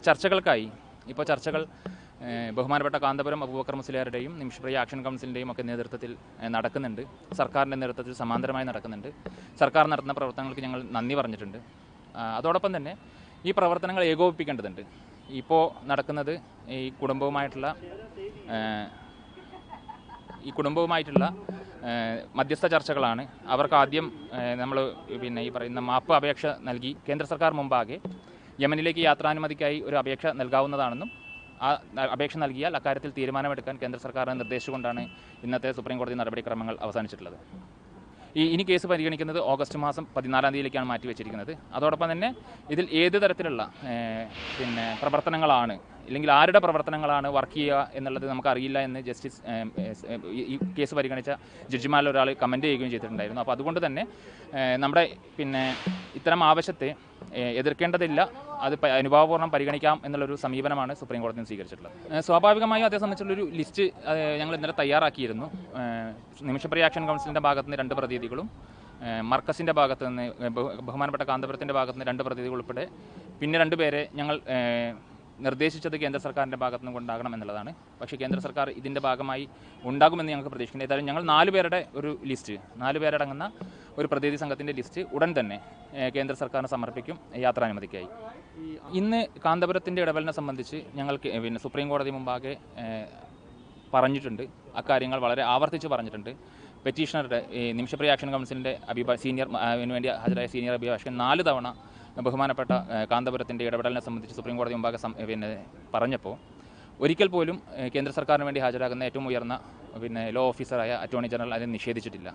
ചർച്ചകൾക്കായി ഇപ്പോൾ ചർച്ചകൾ ബഹുമാനപ്പെട്ട കാന്തപുരം അബൂബക്കർ മുസ്ലിയാരുടെയും നിമിഷപ്രിയ ആക്ഷൻ കൗൺസിലിൻ്റെയും ഒക്കെ നേതൃത്വത്തിൽ നടക്കുന്നുണ്ട്. സർക്കാരിൻ്റെ നേതൃത്വത്തിൽ സമാന്തരമായി നടക്കുന്നുണ്ട്. സർക്കാർ നടത്തുന്ന പ്രവർത്തനങ്ങൾക്ക് ഞങ്ങൾ നന്ദി പറഞ്ഞിട്ടുണ്ട്. അതോടൊപ്പം തന്നെ ഈ പ്രവർത്തനങ്ങൾ ഏകോപിപ്പിക്കേണ്ടതുണ്ട്. ഇപ്പോൾ നടക്കുന്നത് ഈ കുടുംബവുമായിട്ടുള്ള മധ്യസ്ഥ ചർച്ചകളാണ്. അവർക്ക് ആദ്യം നമ്മൾ ഈ പറയുന്ന മാപ്പ് അപേക്ഷ നൽകി കേന്ദ്ര സർക്കാർ മുമ്പാകെ യമനിലേക്ക് യാത്രാനുമതിക്കായി ഒരു അപേക്ഷ നൽകാവുന്നതാണെന്നും ആ അപേക്ഷ നൽകിയാൽ അക്കാര്യത്തിൽ തീരുമാനമെടുക്കാൻ കേന്ദ്ര സർക്കാരിനെ നിർദ്ദേശിച്ചുകൊണ്ടാണ് ഇന്നത്തെ സുപ്രീം കോടതി നടപടിക്രമങ്ങൾ അവസാനിച്ചിട്ടുള്ളത്. ഇനി കേസ് പരിഗണിക്കുന്നത് ഓഗസ്റ്റ് മാസം 14 തീയതിയിലേക്കാണ് മാറ്റിവെച്ചിരിക്കുന്നത്. അതോടൊപ്പം തന്നെ ഇതിൽ ഏത് തരത്തിലുള്ള പ്രവർത്തനങ്ങളാണ് അല്ലെങ്കിൽ ആരുടെ പ്രവർത്തനങ്ങളാണ് വർക്ക് ചെയ്യുക എന്നുള്ളത് നമുക്കറിയില്ല എന്ന് ജസ്റ്റിസ് ഈ കേസ് പരിഗണിച്ച ജഡ്ജിമാരിൽ ഒരാൾ കമൻറ്റ് ചെയ്യുകയും ചെയ്തിട്ടുണ്ടായിരുന്നു. അപ്പോൾ അതുകൊണ്ട് തന്നെ നമ്മുടെ ഇത്തരം ആവശ്യത്തെ എതിർക്കേണ്ടതില്ല, അത് അനുഭാവപൂർണ്ണം പരിഗണിക്കാം എന്നുള്ളൊരു സമീപനമാണ് സുപ്രീം കോടതി സ്വീകരിച്ചിട്ടുള്ളത്. സ്വാഭാവികമായും അതേ സംബന്ധിച്ചുള്ളൊരു ലിസ്റ്റ് ഞങ്ങൾ ഇന്നലെ തയ്യാറാക്കിയിരുന്നു. നിമിഷപ്രിയ ആക്ഷൻ കൗൺസിലിൻ്റെ ഭാഗത്ത് നിന്ന് 2 പ്രതിനിധികളും മർക്കസിൻ്റെ ഭാഗത്ത് നിന്ന് ബഹുമാനപ്പെട്ട കാന്തപുരത്തിൻ്റെ ഭാഗത്ത് നിന്ന് 2 പ്രതിനിധികൾ ഉൾപ്പെടെ പിന്നെ 2 പേരെ ഞങ്ങൾ നിർദ്ദേശിച്ചത് കേന്ദ്ര സർക്കാരിൻ്റെ ഭാഗത്തു നിന്ന് ഉണ്ടാകണം എന്നുള്ളതാണ്. പക്ഷേ കേന്ദ്ര സർക്കാർ ഇതിൻ്റെ ഭാഗമായി ഉണ്ടാകുമെന്ന് ഞങ്ങൾക്ക് പ്രതീക്ഷിക്കുന്നത്. ഏതായാലും ഞങ്ങൾ 4 പേരുടെ ഒരു ലിസ്റ്റ്, 4 പേരടങ്ങുന്ന ഒരു പ്രതിനിധി സംഘത്തിൻ്റെ ലിസ്റ്റ് ഉടൻ തന്നെ കേന്ദ്ര സർക്കാരിന് സമർപ്പിക്കും യാത്രാനുമതിക്കായി. ഇന്ന് കാന്തപുരത്തിൻ്റെ ഇടപെടലിനെ സംബന്ധിച്ച് ഞങ്ങൾക്ക് സുപ്രീം കോടതി മുമ്പാകെ പറഞ്ഞിട്ടുണ്ട്. അക്കാര്യങ്ങൾ വളരെ ആവർത്തിച്ച് പറഞ്ഞിട്ടുണ്ട്. പെറ്റീഷണറുടെ നിമിഷപ്രിയ ആക്ഷൻ കൗൺസിലിൻ്റെ അതിനു വേണ്ടി ഹാജരായ സീനിയർ അഭിഭാഷകൻ 4 തവണ ബഹുമാനപ്പെട്ട കാന്തപുരത്തിൻ്റെ ഇടപെടലിനെ സംബന്ധിച്ച് സുപ്രീം കോടതി മുമ്പാകെ പറഞ്ഞപ്പോൾ ഒരിക്കൽ പോലും കേന്ദ്ര സർക്കാരിന് വേണ്ടി ഹാജരാകുന്ന ഏറ്റവും ഉയർന്ന ലോ ഓഫീസറായ അറ്റോർണി ജനറൽ അതിനെ നിഷേധിച്ചിട്ടില്ല.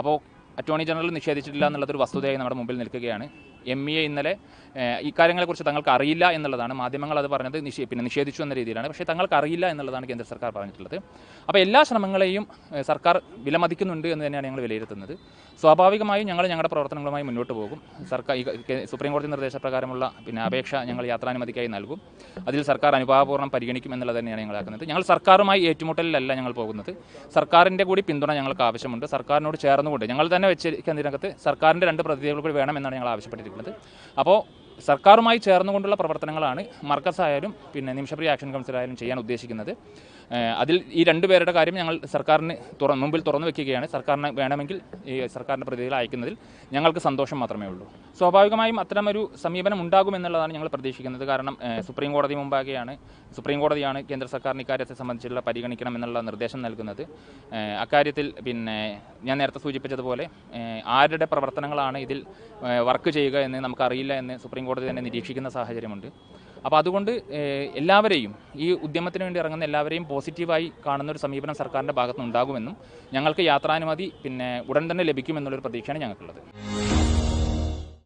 അപ്പോൾ അറ്റോർണി ജനറൽ നിഷേധിച്ചിട്ടില്ല എന്നുള്ളതൊരു വസ്തുതയായി നമ്മുടെ മുമ്പിൽ നിൽക്കുകയാണ്. MEA ഇന്നലെ ഇക്കാര്യങ്ങളെക്കുറിച്ച് തങ്ങൾക്ക് അറിയില്ല എന്നുള്ളതാണ്. മാധ്യമങ്ങൾ അത് പറഞ്ഞത് നിഷേധിച്ചു എന്ന രീതിയിലാണ്. പക്ഷേ തങ്ങൾക്ക് അറിയില്ല എന്നുള്ളതാണ് കേന്ദ്ര സർക്കാർ പറഞ്ഞിട്ടുള്ളത്. അപ്പോൾ എല്ലാ ശ്രമങ്ങളെയും സർക്കാർ വിലമതിക്കുന്നുണ്ട് എന്ന് തന്നെയാണ് ഞങ്ങൾ വിലയിരുത്തുന്നത്. സ്വാഭാവികമായും ഞങ്ങൾ ഞങ്ങളുടെ പ്രവർത്തനങ്ങളുമായി മുന്നോട്ട് പോകും. സർക്കാർ സുപ്രീം കോടതി നിർദ്ദേശപ്രകാരമുള്ള അപേക്ഷ ഞങ്ങൾ യാത്രാനുമതിക്കായി നൽകും. അതിൽ സർക്കാർ അനുഭാവപൂർണ്ണം പരിഗണിക്കും എന്നുള്ളത് തന്നെയാണ് ഞങ്ങളാക്കുന്നത്. ഞങ്ങൾ സർക്കാരുമായി ഏറ്റുമുട്ടലിലല്ല ഞങ്ങൾ പോകുന്നത്. സർക്കാരിൻ്റെ കൂടി പിന്തുണ ഞങ്ങൾക്ക് ആവശ്യമുണ്ട്. സർക്കാരിനോട് ചേർന്നുകൊണ്ട് ഞങ്ങൾ തന്നെ വെച്ചിരിക്കുന്നതിനകത്ത് സർക്കാരിൻ്റെ 2 പ്രതിനിധികൾ കൂടി വേണമെന്നാണ് ഞങ്ങൾ ആവശ്യപ്പെട്ടിരിക്കുന്നത്. അപ്പോൾ സർക്കാരുമായി ചേർന്നുകൊണ്ടുള്ള പ്രവർത്തനങ്ങളാണ് മർക്കസ് ആയാലും നിമിഷപ്രിയ ആക്ഷൻ കൗൺസിൽ ആയാലും ചെയ്യാൻ ഉദ്ദേശിക്കുന്നത്. അതിൽ ഈ 2 പേരുടെ കാര്യം ഞങ്ങൾ സർക്കാരിന് മുമ്പിൽ തുറന്നു വെക്കുകയാണ്. സർക്കാരിന് വേണമെങ്കിൽ ഈ സർക്കാരിൻ്റെ പ്രതിനിധികളെ അയക്കുന്നതിൽ ഞങ്ങൾക്ക് സന്തോഷം മാത്രമേ ഉള്ളൂ. സ്വാഭാവികമായും അത്തരമൊരു സമീപനം ഉണ്ടാകുമെന്നുള്ളതാണ് ഞങ്ങൾ പ്രതീക്ഷിക്കുന്നത്. കാരണം സുപ്രീം കോടതിയാണ് കേന്ദ്ര സർക്കാരിന് ഇക്കാര്യത്തെ സംബന്ധിച്ചുള്ള പരിഗണിക്കണം എന്നുള്ള നിർദ്ദേശം നൽകുന്നത്. അക്കാര്യത്തിൽ ഞാൻ നേരത്തെ സൂചിപ്പിച്ചതുപോലെ ആരുടെ പ്രവർത്തനങ്ങളാണ് ഇതിൽ വർക്ക് ചെയ്യുക എന്ന് നമുക്കറിയില്ല എന്ന് സുപ്രീം കോടതി തന്നെ നിരീക്ഷിക്കുന്ന സാഹചര്യമുണ്ട്. അപ്പോൾ അതുകൊണ്ട് എല്ലാവരെയും ഈ ഉദ്യമത്തിന് വേണ്ടി ഇറങ്ങുന്ന എല്ലാവരെയും പോസിറ്റീവായി കാണുന്ന ഒരു സമീപനം സർക്കാരിൻ്റെ ഭാഗത്തുനിന്ന് ഉണ്ടാകുമെന്നും ഞങ്ങൾക്ക് യാത്രാനുമതി ഉടൻ തന്നെ ലഭിക്കുമെന്നുള്ളൊരു പ്രതീക്ഷയാണ് ഞങ്ങൾക്കുള്ളത്.